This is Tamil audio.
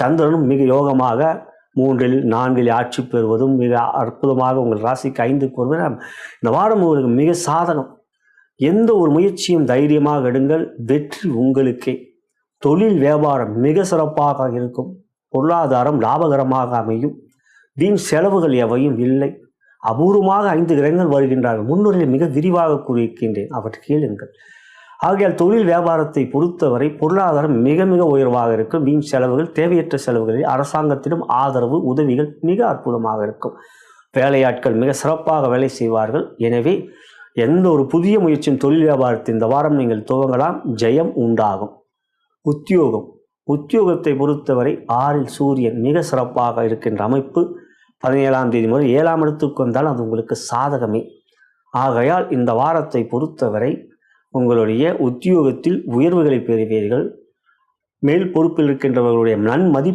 சந்திரனும் மிக யோகமாக 3 4 ஆட்சி பெறுவதும் மிக அற்புதமாக உங்கள் ராசிக்கு 5க்கு வருவது. இந்த வாரம் உங்களுக்கு மிக சாதகம். எந்த ஒரு முயற்சியும் தைரியமாக எடுங்கள், வெற்றி உங்களுக்கே. தொழில் வியாபாரம் மிக சிறப்பாக இருக்கும். பொருளாதாரம் லாபகரமாக அமையும். வீண் செலவுகள் எவையும் இல்லை. அபூர்வமாக 5 கிரகங்கள் வருகின்றார்கள். முன்னுரையில் மிக விரிவாக கூறியிருக்கின்றேன், அவற்றை கேளுங்கள். ஆகையால் தொழில் வியாபாரத்தை பொறுத்தவரை பொருளாதாரம் மிக மிக உயர்வாக இருக்கும். வீண் செலவுகள், தேவையற்ற செலவுகளில் அரசாங்கத்திடம் ஆதரவு, உதவிகள் மிக அற்புதமாக இருக்கும். வேலையாட்கள் மிக சிறப்பாக வேலை செய்வார்கள். எனவே எந்த ஒரு புதிய முயற்சியும் தொழில் வியாபாரத்தை இந்த வாரம் நீங்கள் துவங்கலாம், ஜெயம் உண்டாகும். உத்தியோகத்தை பொறுத்தவரை 6ல் சூரியன் மிக சிறப்பாக இருக்கின்ற அமைப்பு. 17ஆம் தேதி முதல் 7ஆம் இடத்துக்கு வந்தால் அது உங்களுக்கு சாதகமே. ஆகையால் இந்த வாரத்தை பொறுத்தவரை உங்களுடைய உத்தியோகத்தில் உயர்வுகளை பெறுவீர்கள். மேல் பொறுப்பில் இருக்கின்றவர்களுடைய நன்மதிப்பு